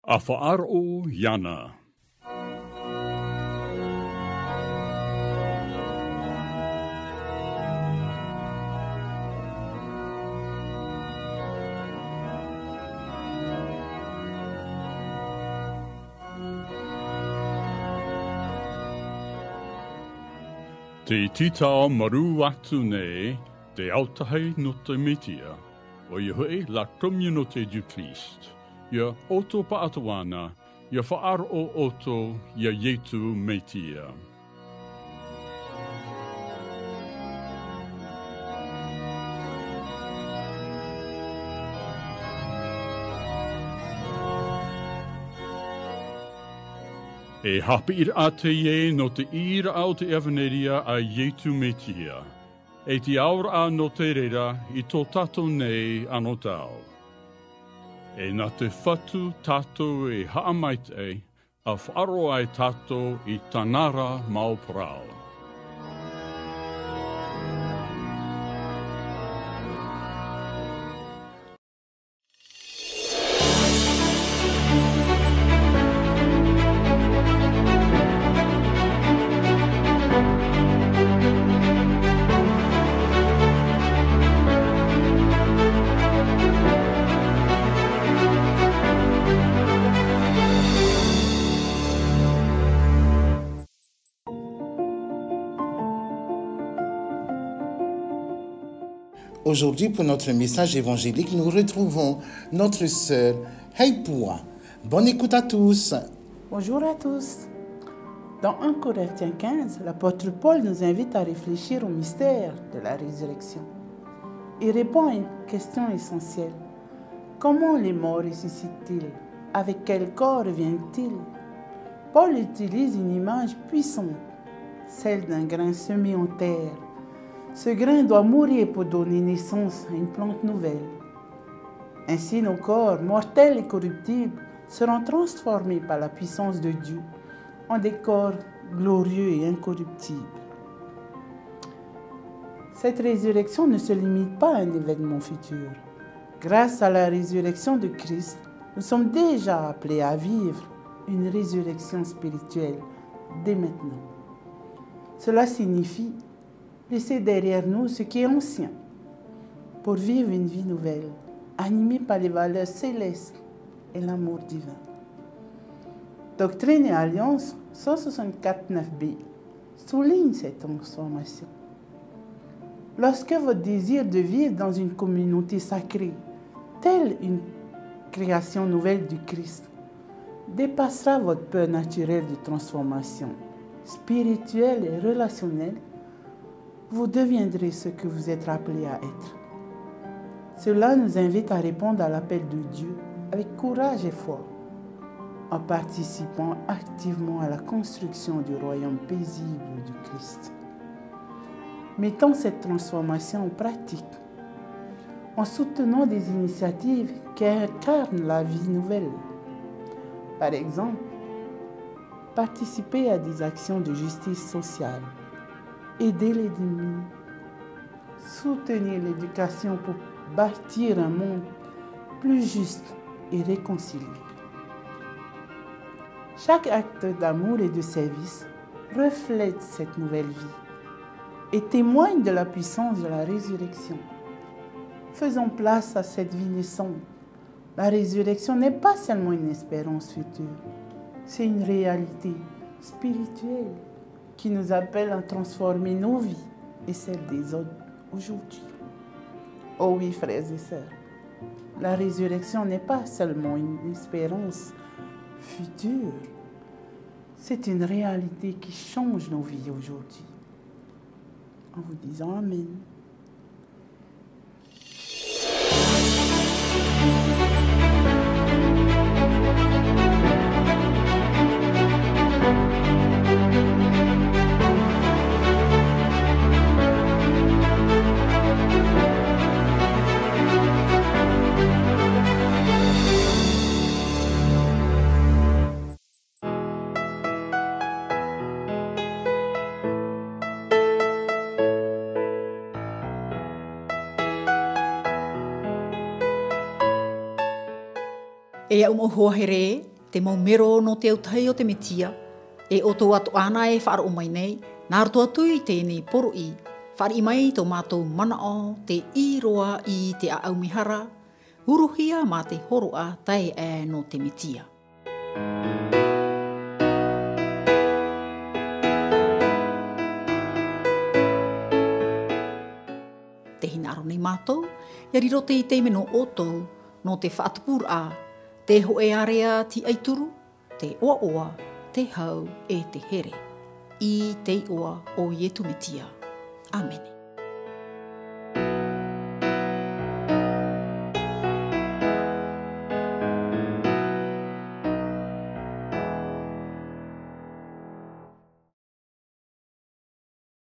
A whaaro Iana. Te titao maru atu nei, te autahe no te metia, o Yehoe la communauté du Christ. Ia oto paatuana, ia whaaro o oto, ia yetu metia. E hapir a te ie no te ira au te evaneria a yetu metia. E te aura a no te rera I tō tato nei ano tau. E na te whatu tato e haamait e, a whaaro ai tato I tanara mau prao. Aujourd'hui, pour notre message évangélique, nous retrouvons notre sœur Heipoua. Bonne écoute à tous. Bonjour à tous. Dans 1 Corinthiens 15, l'apôtre Paul nous invite à réfléchir au mystère de la résurrection. Il répond à une question essentielle. Comment les morts ressuscitent-ils? Avec quel corps reviennent-ils? Paul utilise une image puissante, celle d'un grain semé en terre. Ce grain doit mourir pour donner naissance à une plante nouvelle. Ainsi, nos corps, mortels et corruptibles, seront transformés par la puissance de Dieu en des corps glorieux et incorruptibles. Cette résurrection ne se limite pas à un événement futur. Grâce à la résurrection de Christ, nous sommes déjà appelés à vivre une résurrection spirituelle dès maintenant. Cela signifie laisser derrière nous ce qui est ancien pour vivre une vie nouvelle, animée par les valeurs célestes et l'amour divin. Doctrine et Alliance 164.9b souligne cette transformation. Lorsque votre désir de vivre dans une communauté sacrée, telle une création nouvelle du Christ, dépassera votre peur naturelle de transformation spirituelle et relationnelle, vous deviendrez ce que vous êtes appelés à être. Cela nous invite à répondre à l'appel de Dieu avec courage et foi, en participant activement à la construction du royaume paisible du Christ. Mettons cette transformation en pratique, en soutenant des initiatives qui incarnent la vie nouvelle. Par exemple, participer à des actions de justice sociale, aider les démunis, soutenir l'éducation pour bâtir un monde plus juste et réconcilié. Chaque acte d'amour et de service reflète cette nouvelle vie et témoigne de la puissance de la résurrection. Faisons place à cette vie naissante. La résurrection n'est pas seulement une espérance future, c'est une réalité spirituelle qui nous appelle à transformer nos vies et celles des autres aujourd'hui. Oh oui, frères et sœurs, la résurrection n'est pas seulement une espérance future, c'est une réalité qui change nos vies aujourd'hui. En vous disant Amen. E au mo hoa here, te maumero no te autahi o te metia, e o tō atu ana e whaaro mai nei, nā rato atu i tēnei poro i, whaari mai tō mātou mana o te iroa i te aumihara, uruhia mā te horoa tai e no te metia. Te hinaro nei mātou, ia riro te i teime no otou, no te whaatupur a, te hoe area ti aituru, te oa, te hau e te here. I te oa o Ietu Metia. Amen.